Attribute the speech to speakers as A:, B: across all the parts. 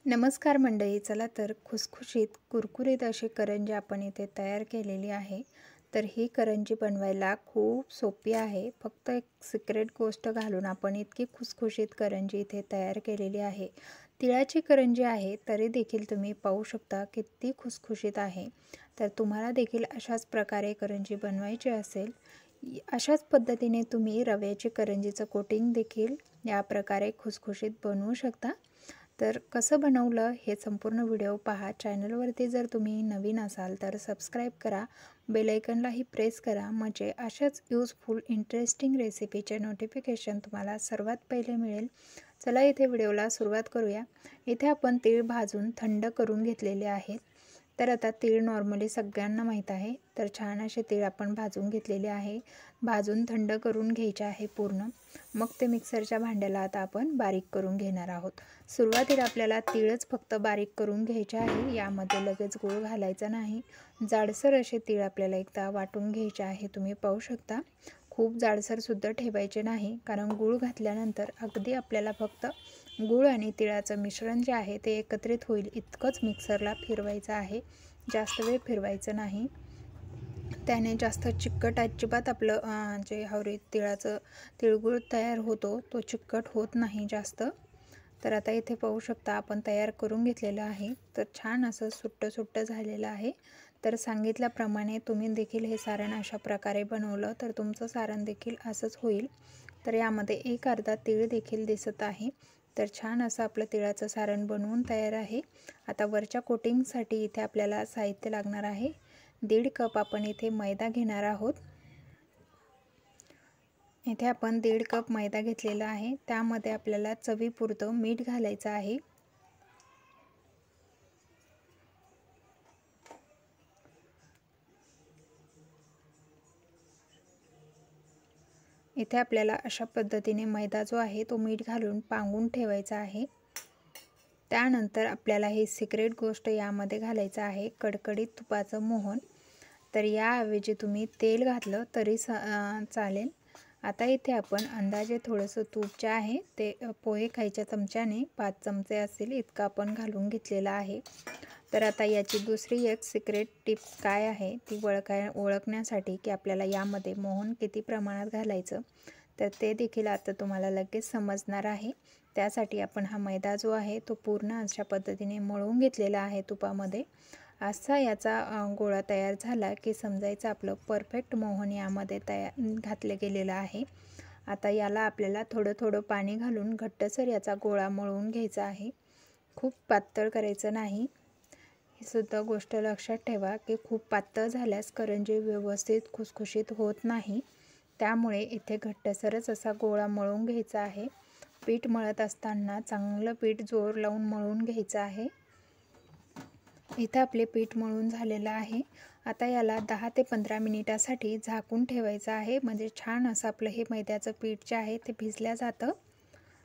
A: नमस्कार मंडळी, चला तर खुसखुशीत कुरकुरीत अशी करंजी आपण इथे तयार केलेली आहे। तर ही करंजी बनवायला खूप सोपी आहे। फक्त एक सिक्रेट गोष्ट घालून आपण इतकी खुसखुशीत करंजी इथे तयार केलेली आहे। तिळाची करंजी आहे तरी देखील तुम्ही पाहू शकता किती खुसखुशीत आहे। तर तुम्हाला देखील अशाच प्रकारे करंजी बनवायची असेल, अशाच पद्धतीने तुम्ही रव्याची करंजीचं कोटिंग देखील या प्रकारे खुसखुशीत बनवू शकता। तर कसं बनवलं हे संपूर्ण व्हिडिओ पहा। चॅनलवरती जर तुम्ही नवीन असाल तर सबस्क्राईब करा, बेल आयकॉनलाही प्रेस करा, म्हणजे अशाच यूजफुल इंटरेस्टिंग रेसिपीचे नोटिफिकेशन तुम्हाला सर्वात पहिले मिळेल। चला इथे व्हिडिओला सुरुवात करूया। इथे आपण तीळ भाजून थंड करून घेतलेले आहेत। तर आता तीळ नॉर्मली सगळ्यांना माहीत आहे, तर छान असे तीळ आपण भाजून घेतलेले आहे। भाजून थंड करून घ्यायचे आहे पूर्ण। मग ते मिक्सरच्या भांड्याला आता आपण बारीक करून घेणार आहोत। सुरुवातीला आपल्याला तीळच फक्त बारीक करून घ्यायचे आहे, यामध्ये लगेच गूळ घालायचा नाही। जाडसर असे तीळ आपल्याला एकदा वाटून घ्यायचे आहे। तुम्ही पाहू शकता खूप जाडसर सुद्धा ठेवायचे नाही, कारण गूळ घातल्यानंतर अगदी आपल्याला फक्त गूळ आणि तिळाचं मिश्रण जे आहे ते एकत्रित होईल इतकंच मिक्सरला फिरवायचं आहे, जास्त वेळ फिरवायचं नाही। त्याने जास्त चिकट अजिबात आपलं जे हवरे तिळाचं तिळगुळ तयार होतो तो चिकट होत नाही जास्त। तर आता इथे पाहू शकता आपण तयार करून घेतलेलं आहे। तर छान असं सुट्ट झालेलं आहे। तर सांगितल्याप्रमाणे तुम्ही देखील हे सारण अशा प्रकारे बनवलं तर तुमचं सारण देखील असंच होईल। तर यामध्ये एक अर्धा तीळ देखील दिसत आहे। तर छान असं आपलं तिळाचं सारण बनवून तयार आहे। आता वरच्या कोटिंगसाठी इथे आपल्याला साहित्य लागणार आहे। 1.5 कप आपण इथे मैदा घेणार आहोत। इथे आपण 1.5 कप मैदा घेतलेला आहे। त्यामध्ये आपल्याला चवीपुरतं मीठ घालायचं आहे। इथे आपल्याला अशा पद्धतीने मैदा जो आहे तो मीठ घालून पांगून ठेवायचा आहे। त्यानंतर आपल्याला ही सिक्रेट गोष्ट यामध्ये घालायचं आहे, कडकडीत तुपाचं मोहन। तर याऐवजी तुम्ही तेल घातलं तरी चालेल। आता इथे आपण अंदाजे थोडंसं तूप जे आहे ते पोहे खायच्या चमच्याने 5 चमचे असेल इतकं आपण घालून घेतलेलं आहे। तर आता याची दुसरी एक सिक्रेट टिप्स काय आहे ती ओळखण्यासाठी की आपल्याला यामध्ये मोहन किती प्रमाणात घालायचं, तर ते देखील आता तुम्हाला लगेच समजणार आहे। त्यासाठी आपण हा मैदा जो आहे तो पूर्ण अशा पद्धतीने मळून घेतलेला आहे तुपामध्ये। असा याचा गोळा तयार झाला की समजायचं आपलं परफेक्ट मोहन यामध्ये घातले गेलेलं आहे। आता याला आपल्याला थोडं थोडं पाणी घालून घट्टसर याचा गोळा मळून घ्यायचा आहे, खूप पातळ करायचं नाही। ही सुद्धा गोष्ट लक्षात ठेवा की खूप पातळ झाल्यास करंजी व्यवस्थित खुसखुशीत होत नाही। त्यामुळे इथे घट्टसरच असा गोळा मळून घ्यायचा आहे। पीठ मळत असताना चांगलं पीठ जोर लावून मळून घ्यायचं आहे। इथे आपले पीठ मळून झालेलं आहे। आता याला 10 ते 15 मिनिटासाठी झाकून ठेवायचं आहे, म्हणजे छान असं आपलं हे मैद्याचं पीठ जे आहे ते भिजल्या जातं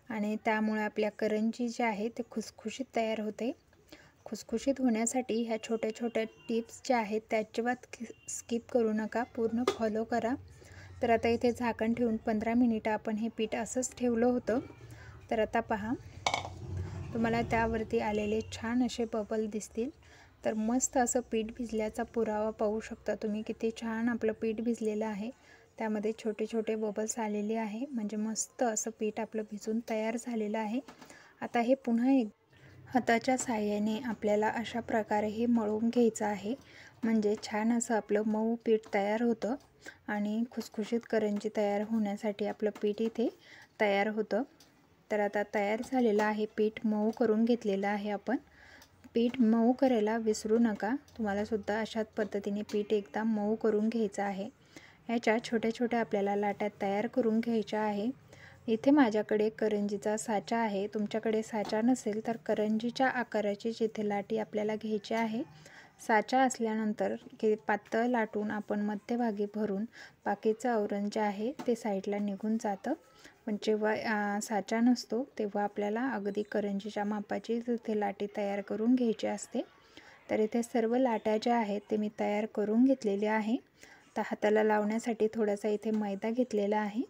A: आणि त्यामुळे आपल्या करंजी जे आहे ते खुसखुशीत तयार होते। खुसखुशीत होण्यासाठी ह्या छोट्या छोट्या टिप्स ज्या आहेत त्या अजिबात स्किप करू नका, पूर्ण फॉलो करा। तर आता इथे झाकण ठेवून 15 मिनिटं आपण हे पीठ असंच ठेवलं होतं। तर आता पहा तुम्हाला त्यावरती आलेले छान असे बबल दिसतील। तर मस्त असं पीठ भिजल्याचा पुरावा पाहू शकता तुम्ही, किती छान आपलं पीठ भिजलेलं आहे। त्यामध्ये छोटे छोटे बबल्स आलेले आहे, म्हणजे मस्त असं पीठ आपलं भिजून तयार झालेलं आहे। आता हे पुन्हा एक हाताच्या साहाय्याने आपल्याला अशा प्रकारे हे मळून घ्यायचं आहे, म्हणजे छान असं आपलं मऊ पीठ तयार होतं आणि खुसखुशीत करंजी तयार होण्यासाठी आपलं पीठ इथे तयार होतं। तर आता तयार झालेलं आहे पीठ, मऊ करून घेतलेलं आहे आपण। पीठ मऊ करायला विसरू नका, तुम्हाला सुद्धा अशाच पद्धतीने पीठ एकदा मऊ करून घ्यायचं आहे। ह्याच्या छोट्या छोट्या आपल्याला लाट्या तयार करून घ्यायच्या आहे। इथे माझ्याकडे करंजीचा साचा आहे, तुमच्याकडे साचा नसेल तर करंजीच्या आकाराची जिथे लाटी आपल्याला घ्यायची आहे। साचा असल्यानंतर की पातळ लाटून आपण मध्यभागी भरून बाकीचं आवरण जे आहे ते साईडला निघून जातं। पण जेव्हा साचा नसतो तेव्हा आपल्याला अगदी करंजीच्या मापाची तिथे लाटी तयार करून घ्यायची असते। तर इथे सर्व लाट्या ज्या आहेत ते मी तयार करून घेतलेले आहे। तर हाताला लावण्यासाठी थोडासा इथे मैदा घेतलेला आहे,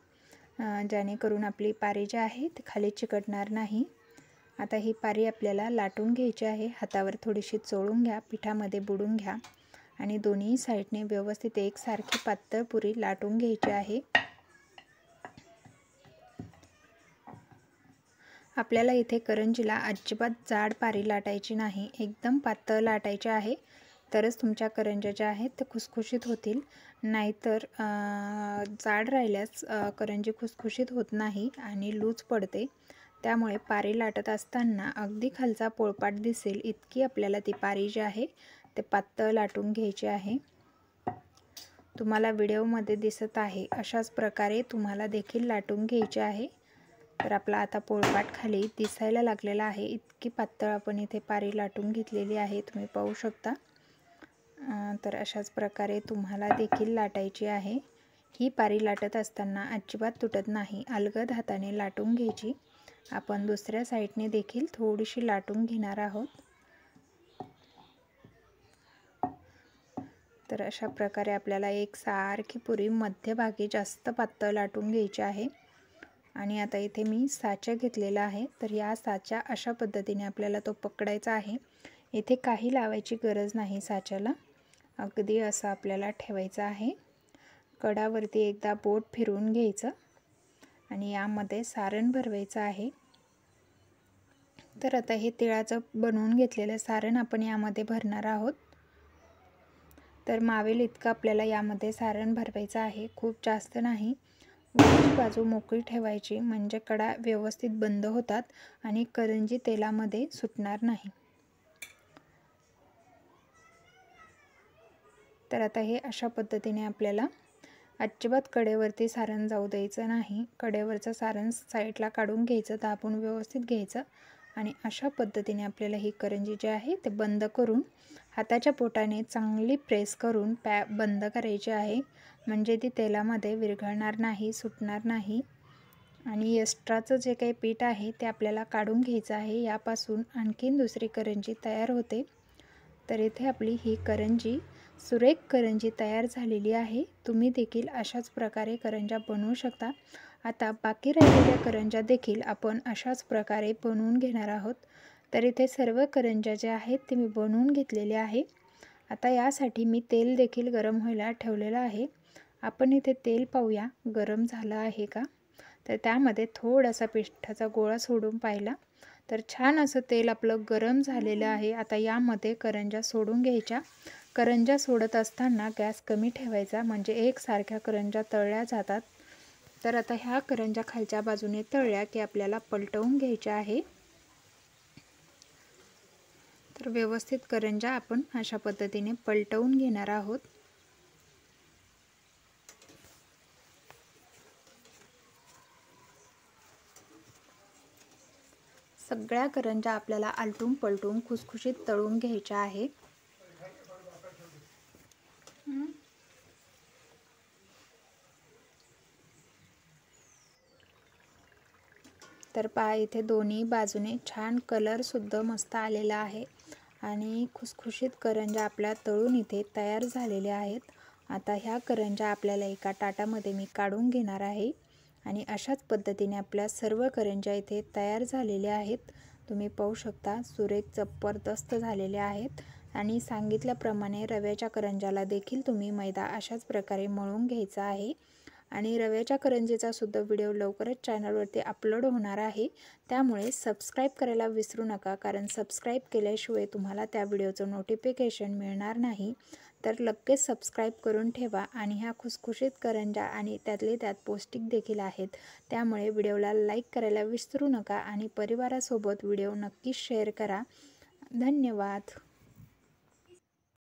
A: जेणेकरून आपली पारी जी आहे ती खाली चिकटणार नाही। आता ही पारी आपल्याला लाटून घ्यायची आहे। हातावर थोडीशी चोळून घ्या, पिठामध्ये बुडून घ्या आणि दोन्ही साईडने व्यवस्थित एकसारखी पातळ पुरी लाटून घ्यायची आहे। आपल्याला इथे करंजीला अजिबात जाड पारी लाटायची नाही, एकदम पातळ लाटायची आहे, तरच तुमच्या करंज्या ज्या आहेत ते खुसखुशीत होतील। नाहीतर जाड राहिल्यास करंजी खुसखुशीत होत नाही आणि लूज पडते। त्यामुळे पारी लाटत असताना अगदी खालचा पोळपाट दिसेल इतकी आपल्याला ती पारी जी आहे ते पातळ लाटून घ्यायची आहे। तुम्हाला व्हिडिओमध्ये दिसत आहे अशाच प्रकारे तुम्हाला देखील लाटून घ्यायचे आहे। तर आपला आता पोळपाट खाली दिसायला लागलेला आहे, इतकी पातळ आपण इथे पारी लाटून घेतलेली आहे, तुम्ही पाहू शकता। तर अशाच प्रकारे तुम्हाला देखील लाटायची आहे। ही पारी लाटत असताना अजिबात तुटत नाही, अलगद हाताने लाटून घ्यायची। आपण दुसऱ्या साईडने देखील थोडीशी लाटून घेणार आहोत। तर अशा प्रकारे आपल्याला एक सारखी पुरी मध्यभागी जास्त पातळ लाटून घ्यायची आहे। आणि आता इथे मी साचा घेतलेला आहे, तर या साचा अशा पद्धतीने आपल्याला तो पकडायचा आहे। इथे काही लावायची गरज नाही साच्याला, अगदी असं आपल्याला ठेवायचं आहे। कडावरती एकदा बोट फिरवून घ्यायचं आणि यामध्ये सारण भरवायचं आहे। तर आता हे तिळाचं बनवून घेतलेलं सारण आपण यामध्ये भरणार आहोत। तर मावेल इतकं आपल्याला यामध्ये सारण भरवायचं आहे, खूप जास्त नाही। वरची बाजू मोकळी ठेवायची म्हणजे कडा व्यवस्थित बंद होतात आणि करंजी तेलामध्ये सुटणार नाही। तर आता हे अशा पद्धतीने आपल्याला अजिबात कडेवरती सारण जाऊ द्यायचं नाही, कडेवरचं सारण साईडला काढून घ्यायचं, दाबून व्यवस्थित घ्यायचं आणि अशा पद्धतीने आपल्याला ही करंजी जी आहे ते बंद करून हाताच्या पोटाने चांगली प्रेस करून बंद करायची आहे, म्हणजे ती तेलामध्ये विरघळणार नाही, सुटणार नाही। आणि एक्स्ट्राचं जे काही पीठ आहे ते आपल्याला काढून घ्यायचं आहे, यापासून आणखीन दुसरी करंजी तयार होते। तर इथे आपली ही करंजी सुरेख करंजी तयार झालेली आहे। तुम्ही देखील अशाच प्रकारे करंज्या बनवू शकता। आता बाकी राहिलेल्या करंज्या देखील आपण अशाच प्रकारे बनवून घेणार आहोत। तर इथे सर्व करंज्या ज्या आहेत ते मी बनवून घेतलेले आहे। आता यासाठी मी तेल देखील गरम व्हायला ठेवलेलं आहे। आपण इथे तेल पाहूया गरम झालं आहे का। तर त्यामध्ये थोडासा पिठाचा गोळा सोडून पाहिला तर छान असं तेल आपलं गरम झालेलं आहे। आता यामध्ये करंज्या सोडून घ्यायच्या। करंज्या सोडत असताना गॅस कमी ठेवायचा, म्हणजे एकसारख्या करंज्या तळल्या जातात। तर आता ह्या करंज्या खालच्या बाजूने तळल्या की आपल्याला पलटवून घ्यायच्या आहे। तर व्यवस्थित करंज्या आपण अशा पद्धतीने पलटवून घेणार आहोत। सगळ्या करंज्या आपल्याला आलटून पलटून खुसखुशीत तळून घ्यायच्या आहे। तर पहा इथे दोन्ही बाजूने छान कलर सुद्धा मस्त आलेला आहे आणि खुसखुशीत करंज्या आपल्या तळून इथे तयार झालेल्या आहेत। आता ह्या करंज्या आपल्याला एका ताटामध्ये मी काढून घेणार आहे आणि अशाच पद्धतीने आपल्या सर्व करंज्या इथे तयार झालेल्या आहेत। तुम्ही पाहू शकता सुरेख जबरदस्त झालेल्या आहेत आणि सांगितल्याप्रमाणे रव्याच्या करंज्याला देखील तुम्ही मैदा अशाच प्रकारे मळून घ्यायचा आहे। आणि रव्याच्या करंजीचा सुद्धा व्हिडिओ लवकरच चॅनलवरती अपलोड होणार आहे, त्यामुळे सबस्क्राईब करायला विसरू नका, कारण सबस्क्राईब केल्याशिवाय तुम्हाला त्या व्हिडिओचं नोटिफिकेशन मिळणार नाही। तर लगेच सबस्क्राईब करून ठेवा आणि ह्या खुसखुशीत करंज्या आणि त्यातले त्यात पौष्टिक देखील आहेत, त्यामुळे व्हिडिओला लाईक करायला विसरू नका आणि परिवारासोबत व्हिडिओ नक्कीच शेअर करा। धन्यवाद।